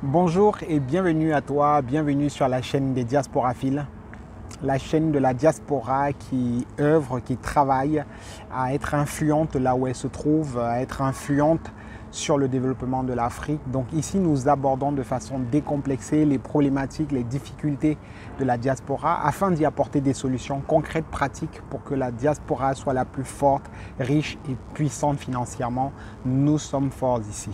Bonjour et bienvenue à toi, bienvenue sur la chaîne des Diasporaphiles, la chaîne de la diaspora qui œuvre, qui travaille à être influente là où elle se trouve, à être influente sur le développement de l'Afrique. Donc ici, nous abordons de façon décomplexée les problématiques, les difficultés de la diaspora afin d'y apporter des solutions concrètes, pratiques pour que la diaspora soit la plus forte, riche et puissante financièrement. Nous sommes forts ici.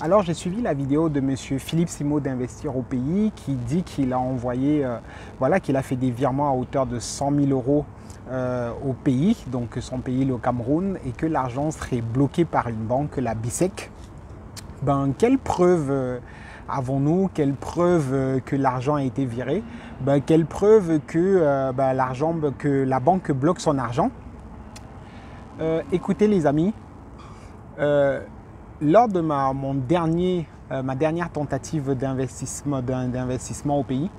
Alors j'ai suivi la vidéo de M. Philippe Simo d'Investir au pays qui dit qu'il a envoyé, qu'il a fait des virements à hauteur de 100 000 euros au pays, donc son pays le Cameroun, et que l'argent serait bloqué par une banque, la BICEC. Quelle preuve avons-nous? Quelle preuve que l'argent a été viré? Quelle preuve que, que la banque bloque son argent? Écoutez les amis, lors de ma dernière tentative d'investissement au pays,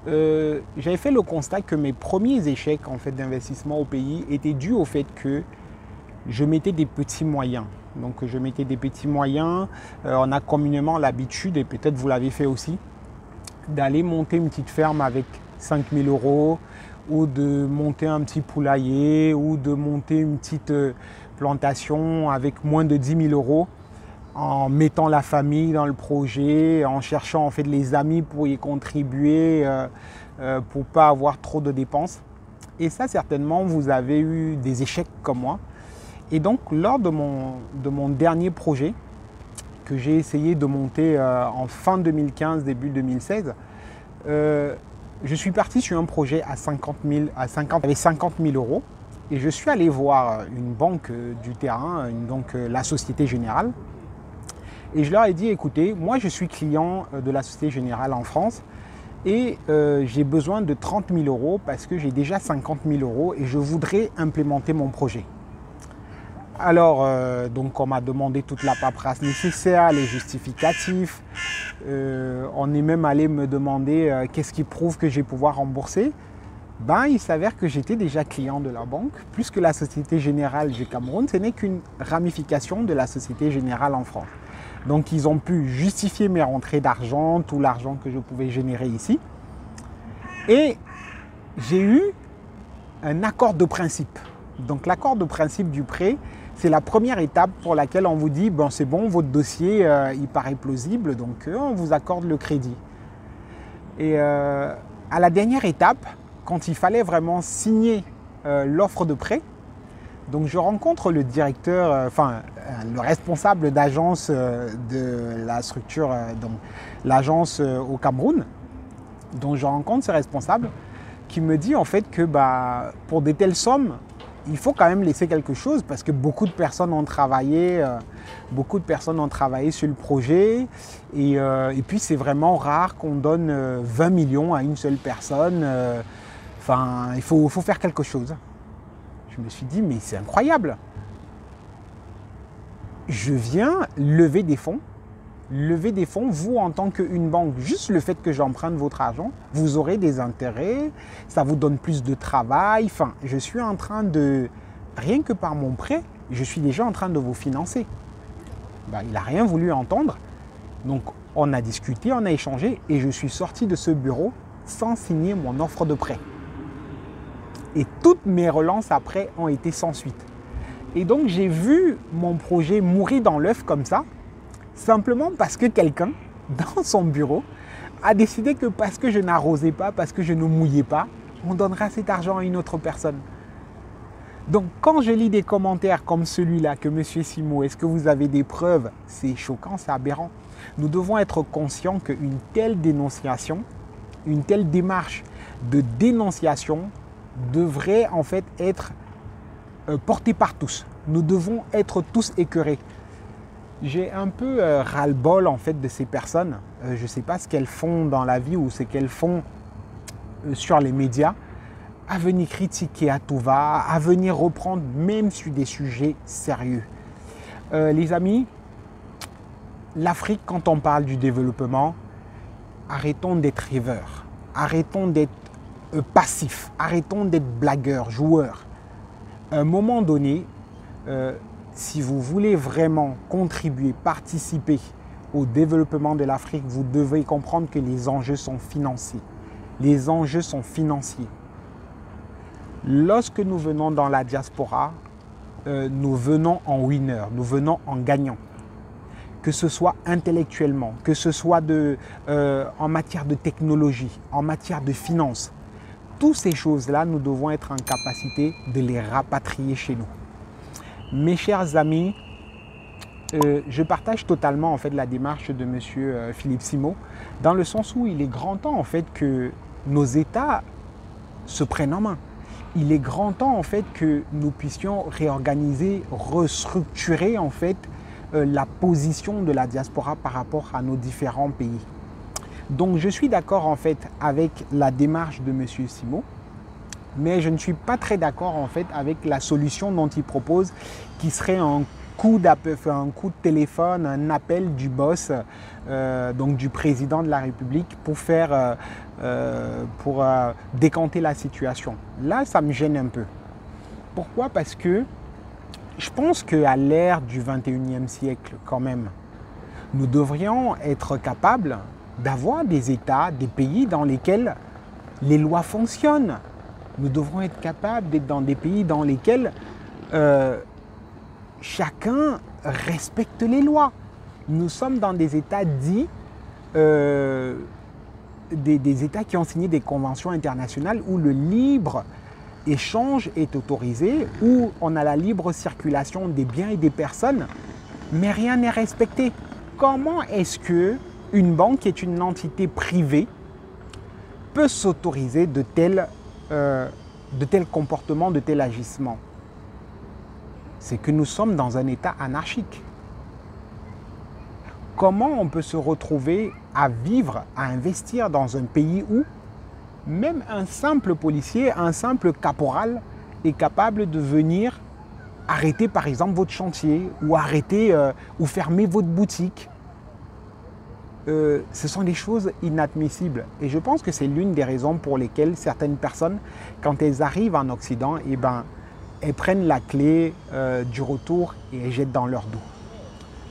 j'avais fait le constat que mes premiers échecs d'investissement au pays étaient dus au fait que je mettais des petits moyens. Donc je mettais des petits moyens, on a communément l'habitude, et peut-être vous l'avez fait aussi, d'aller monter une petite ferme avec 5 000 euros, ou de monter un petit poulailler, ou de monter une petite plantation avec moins de 10 000 euros, en mettant la famille dans le projet, en cherchant les amis pour y contribuer, pour ne pas avoir trop de dépenses. Et ça, certainement, vous avez eu des échecs comme moi. Et donc, lors de mon dernier projet, que j'ai essayé de monter en fin 2015, début 2016, je suis parti sur un projet avec 50 000 euros. Et je suis allé voir une banque du terrain, donc la Société Générale. Et je leur ai dit, écoutez, moi je suis client de la Société Générale en France et j'ai besoin de 30 000 euros parce que j'ai déjà 50 000 euros et je voudrais implémenter mon projet. Alors, donc on m'a demandé toute la paperasse nécessaire, les justificatifs. On est même allé me demander qu'est-ce qui prouve que je vais pouvoir rembourser. Il s'avère que j'étais déjà client de la banque, puisque la Société Générale du Cameroun, ce n'est qu'une ramification de la Société Générale en France. Donc ils ont pu justifier mes rentrées d'argent, tout l'argent que je pouvais générer ici. Et j'ai eu un accord de principe. Donc l'accord de principe du prêt, c'est la première étape pour laquelle on vous dit c'est bon, votre dossier il paraît plausible, donc on vous accorde le crédit. Et à la dernière étape, quand il fallait vraiment signer l'offre de prêt, donc je rencontre le directeur, le responsable d'agence de la structure, donc l'agence au Cameroun. Donc je rencontre ce responsable qui me dit en fait que pour de telles sommes, il faut quand même laisser quelque chose parce que beaucoup de personnes ont travaillé sur le projet et puis c'est vraiment rare qu'on donne 20 millions à une seule personne. Il faut faire quelque chose. Je me suis dit, mais c'est incroyable. Je viens lever des fonds. Vous en tant qu'une banque, juste le fait que j'emprunte votre argent, vous aurez des intérêts, ça vous donne plus de travail. Je suis en train de, rien que par mon prêt, je suis déjà en train de vous financer. Il n'a rien voulu entendre. Donc on a discuté, on a échangé et je suis sorti de ce bureau sans signer mon offre de prêt. Et toutes mes relances après ont été sans suite. Et donc j'ai vu mon projet mourir dans l'œuf comme ça, simplement parce que quelqu'un, dans son bureau, a décidé que parce que je n'arrosais pas, parce que je ne mouillais pas, on donnera cet argent à une autre personne. Donc quand je lis des commentaires comme celui-là, que M. Simo, est-ce que vous avez des preuves? C'est choquant, c'est aberrant. Nous devons être conscients qu'une telle dénonciation, une telle démarche de dénonciation devrait en fait être portée par tous. Nous devons être tous écœurés. J'ai un peu ras-le-bol en fait de ces personnes. Je ne sais pas ce qu'elles font dans la vie ou ce qu'elles font sur les médias, à venir critiquer à tout va, à venir reprendre même sur des sujets sérieux. Les amis, l'Afrique, quand on parle du développement, arrêtons d'être rêveurs, arrêtons d'être passifs, arrêtons d'être blagueurs, joueurs. À un moment donné, si vous voulez vraiment contribuer, participer au développement de l'Afrique, vous devez comprendre que les enjeux sont financiers. Les enjeux sont financiers. Lorsque nous venons dans la diaspora, nous venons en winner, nous venons en gagnant. Que ce soit intellectuellement, que ce soit en matière de technologie, en matière de finances. Toutes ces choses-là, nous devons être en capacité de les rapatrier chez nous. Mes chers amis, je partage totalement en fait la démarche de M. Philippe Simot, dans le sens où il est grand temps en fait que nos États se prennent en main. Il est grand temps en fait que nous puissions réorganiser, restructurer en fait la position de la diaspora par rapport à nos différents pays. Donc je suis d'accord en fait avec la démarche de M. Simot, mais je ne suis pas très d'accord en fait avec la solution dont il propose, qui serait un coup de téléphone, un appel du boss, donc du président de la République pour décanter la situation. Là, ça me gêne un peu. Pourquoi? Parce que je pense qu'à l'ère du 21e siècle, quand même, nous devrions être capables d'avoir des États, des pays dans lesquels les lois fonctionnent. Nous devrons être capables d'être dans des pays dans lesquels chacun respecte les lois. Nous sommes dans des États dits, des États qui ont signé des conventions internationales où le libre échange est autorisé, où on a la libre circulation des biens et des personnes, mais rien n'est respecté. Comment est-ce qu'une banque, qui est une entité privée, peut s'autoriser de tels comportements, de tels agissements? C'est que nous sommes dans un état anarchique. Comment on peut se retrouver à vivre, à investir dans un pays où même un simple policier, un simple caporal est capable de venir arrêter par exemple votre chantier ou arrêter ou fermer votre boutique? Ce sont des choses inadmissibles. Et je pense que c'est l'une des raisons pour lesquelles certaines personnes, quand elles arrivent en Occident, elles prennent la clé du retour et elles jettent dans leur dos.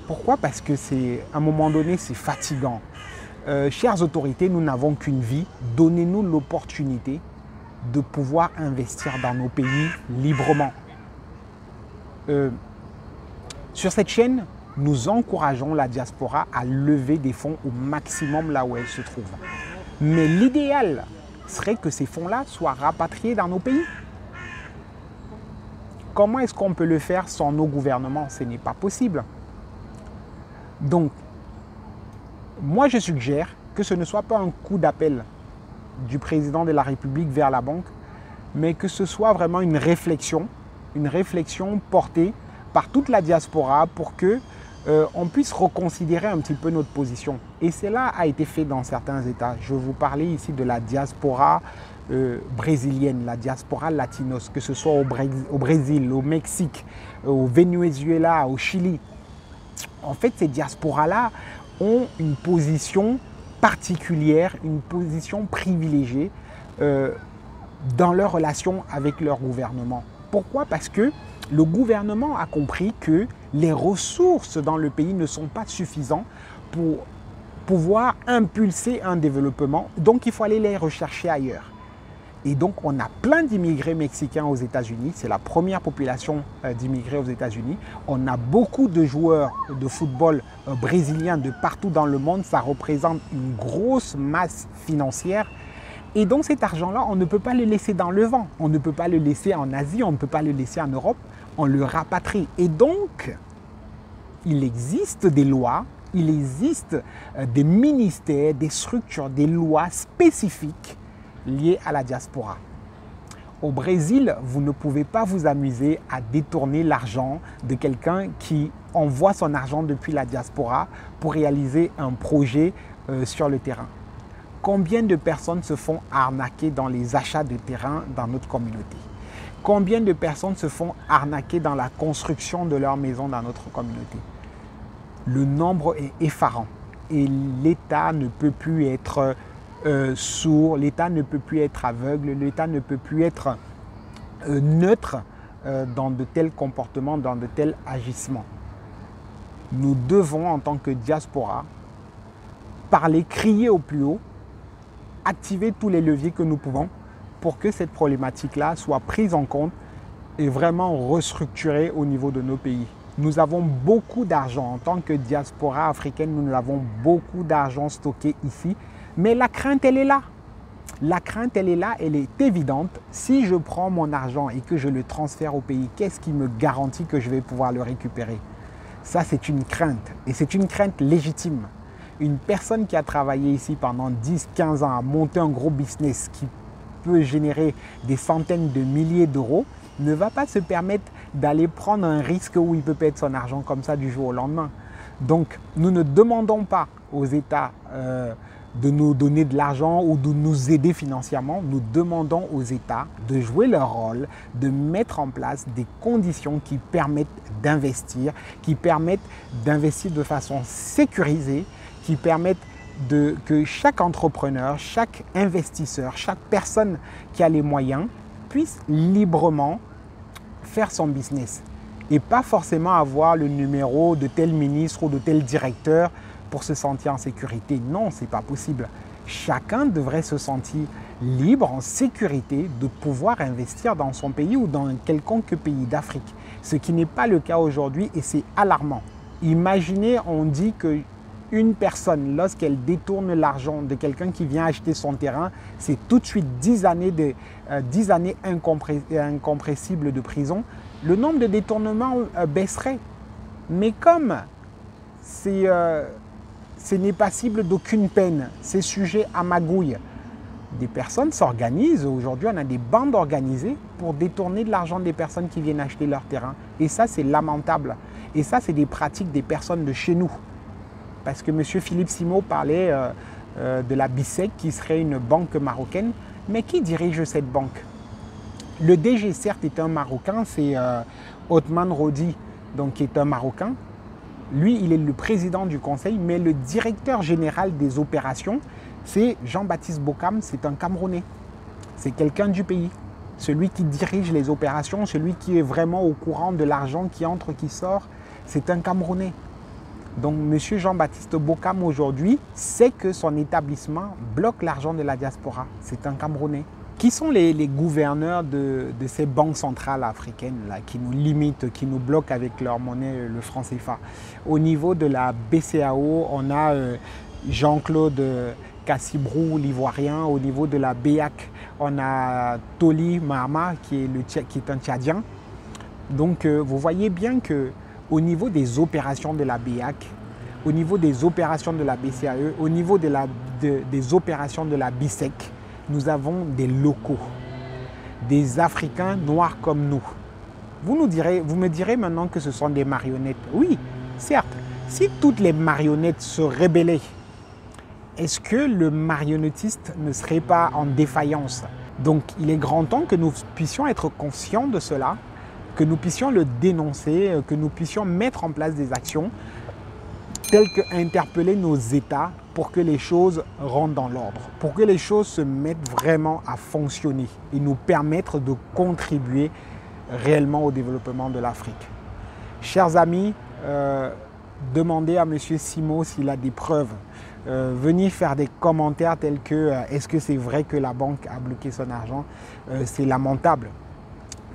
Pourquoi? Parce que à un moment donné, c'est fatigant. Chères autorités, nous n'avons qu'une vie. Donnez-nous l'opportunité de pouvoir investir dans nos pays librement. Sur cette chaîne, nous encourageons la diaspora à lever des fonds au maximum là où elle se trouve. Mais l'idéal serait que ces fonds-là soient rapatriés dans nos pays. Comment est-ce qu'on peut le faire sans nos gouvernements? Ce n'est pas possible. Donc, moi je suggère que ce ne soit pas un coup d'appel du président de la République vers la banque, mais que ce soit vraiment une réflexion portée par toute la diaspora pour que on puisse reconsidérer un petit peu notre position. Et cela a été fait dans certains États. Je vous parlais ici de la diaspora brésilienne, la diaspora latinos, que ce soit au Brésil, au Mexique, au Venezuela, au Chili. En fait, ces diasporas-là ont une position particulière, une position privilégiée dans leur relation avec leur gouvernement. Pourquoi? Parce que le gouvernement a compris que les ressources dans le pays ne sont pas suffisantes pour pouvoir impulser un développement. Donc, il faut aller les rechercher ailleurs. Et donc, on a plein d'immigrés mexicains aux États-Unis. C'est la première population d'immigrés aux États-Unis. On a beaucoup de joueurs de football brésiliens de partout dans le monde. Ça représente une grosse masse financière. Et donc, cet argent-là, on ne peut pas le laisser dans le vent. On ne peut pas le laisser en Asie, on ne peut pas le laisser en Europe. On le rapatrie. Et donc, il existe des lois, il existe des ministères, des structures, des lois spécifiques liées à la diaspora. Au Brésil, vous ne pouvez pas vous amuser à détourner l'argent de quelqu'un qui envoie son argent depuis la diaspora pour réaliser un projet sur le terrain. Combien de personnes se font arnaquer dans les achats de terrain dans notre communauté? Combien de personnes se font arnaquer dans la construction de leur maison dans notre communauté? Le nombre est effarant et l'État ne peut plus être sourd, l'État ne peut plus être aveugle, l'État ne peut plus être neutre dans de tels comportements, dans de tels agissements. Nous devons, en tant que diaspora, parler, crier au plus haut, activer tous les leviers que nous pouvons pour que cette problématique-là soit prise en compte et vraiment restructurée au niveau de nos pays. Nous avons beaucoup d'argent en tant que diaspora africaine, nous avons beaucoup d'argent stocké ici, mais la crainte, elle est là. La crainte, elle est là, elle est évidente. Si je prends mon argent et que je le transfère au pays, qu'est-ce qui me garantit que je vais pouvoir le récupérer? Ça, c'est une crainte et c'est une crainte légitime. Une personne qui a travaillé ici pendant 10-15 ans, a monté un gros business qui peut générer des centaines de milliers d'euros, ne va pas se permettre d'aller prendre un risque où il peut perdre son argent comme ça du jour au lendemain. Donc, nous ne demandons pas aux États de nous donner de l'argent ou de nous aider financièrement. Nous demandons aux États de jouer leur rôle, de mettre en place des conditions qui permettent d'investir de façon sécurisée, qui permettent que chaque entrepreneur, chaque investisseur, chaque personne qui a les moyens puisse librement faire son business et pas forcément avoir le numéro de tel ministre ou de tel directeur pour se sentir en sécurité. Non, ce n'est pas possible. Chacun devrait se sentir libre, en sécurité, de pouvoir investir dans son pays ou dans un quelconque pays d'Afrique. Ce qui n'est pas le cas aujourd'hui et c'est alarmant. Imaginez, on dit qu'une personne, lorsqu'elle détourne l'argent de quelqu'un qui vient acheter son terrain, c'est tout de suite 10 années incompressibles de prison. Le nombre de détournements baisserait. Mais comme ce n'est passible d'aucune peine, c'est sujet à magouille, des personnes s'organisent. Aujourd'hui, on a des bandes organisées pour détourner de l'argent des personnes qui viennent acheter leur terrain. Et ça, c'est lamentable. Et ça, c'est des pratiques des personnes de chez nous. Parce que M. Philippe Simo parlait de la BICEC, qui serait une banque marocaine. Mais qui dirige cette banque? Le DG, certes, est un Marocain, c'est Othman Rodi, donc, qui est un Marocain. Lui, il est le président du conseil, mais le directeur général des opérations, c'est Jean-Baptiste Bokam, c'est un Camerounais. C'est quelqu'un du pays. Celui qui dirige les opérations, celui qui est vraiment au courant de l'argent qui entre, qui sort, c'est un Camerounais. Donc, M. Jean-Baptiste Bokam, aujourd'hui, sait que son établissement bloque l'argent de la diaspora. C'est un Camerounais. Qui sont les gouverneurs de ces banques centrales africaines là, qui nous limitent, qui nous bloquent avec leur monnaie, le franc CFA? Au niveau de la BCAO, on a Jean-Claude Cassibrou, l'Ivoirien. Au niveau de la BEAC, on a Toli Mahama, qui est un Tchadien. Donc, vous voyez bien qu'au niveau des opérations de la BEAC, au niveau des opérations de la BCAE, au niveau des opérations de la BICEC, nous avons des locaux, des Africains noirs comme nous. Vous me direz maintenant que ce sont des marionnettes. Oui, certes, si toutes les marionnettes se rebellaient, est-ce que le marionnettiste ne serait pas en défaillance? Donc, il est grand temps que nous puissions être conscients de cela, que nous puissions le dénoncer, que nous puissions mettre en place des actions telles que interpeller nos États pour que les choses rentrent dans l'ordre, pour que les choses se mettent vraiment à fonctionner et nous permettre de contribuer réellement au développement de l'Afrique. Chers amis, demandez à M. Simo s'il a des preuves. Venez faire des commentaires tels que est-ce que c'est vrai que la banque a bloqué son argent? C'est lamentable.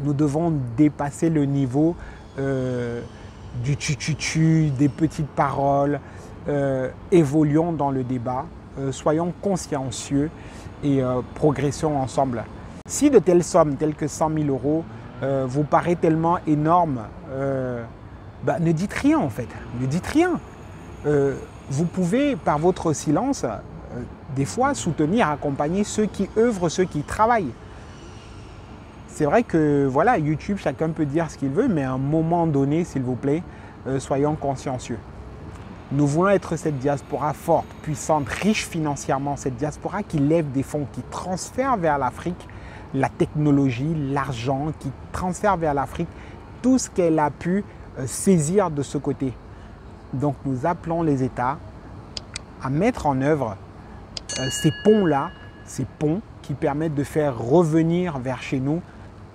Nous devons dépasser le niveau du tu-tu-tu, des petites paroles. Évoluons dans le débat, soyons consciencieux et progressons ensemble. Si de telles sommes, telles que 100 000 euros, vous paraît tellement énorme, ne dites rien en fait, ne dites rien. Vous pouvez, par votre silence, des fois soutenir, accompagner ceux qui œuvrent, ceux qui travaillent. C'est vrai que voilà, YouTube, chacun peut dire ce qu'il veut, mais à un moment donné, s'il vous plaît, soyons consciencieux. Nous voulons être cette diaspora forte, puissante, riche financièrement, cette diaspora qui lève des fonds, qui transfère vers l'Afrique la technologie, l'argent, qui transfère vers l'Afrique tout ce qu'elle a pu saisir de ce côté. Donc nous appelons les États à mettre en œuvre ces ponts-là, ces ponts qui permettent de faire revenir vers chez nous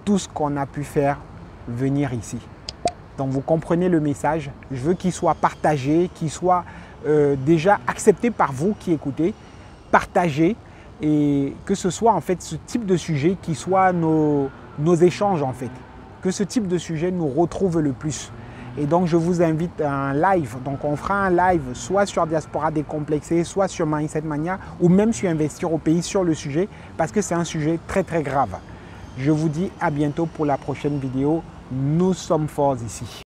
tout ce qu'on a pu faire venir ici. Donc vous comprenez le message. Je veux qu'il soit partagé, qu'il soit déjà accepté par vous qui écoutez, partagé, et que ce soit en fait ce type de sujet qui soit nos échanges en fait. Que ce type de sujet nous retrouve le plus. Et donc je vous invite à un live. Donc on fera un live soit sur Diaspora Décomplexée, soit sur Mindset Mania, ou même sur Investir au pays sur le sujet, parce que c'est un sujet très très grave. Je vous dis à bientôt pour la prochaine vidéo. Nous sommes forts ici.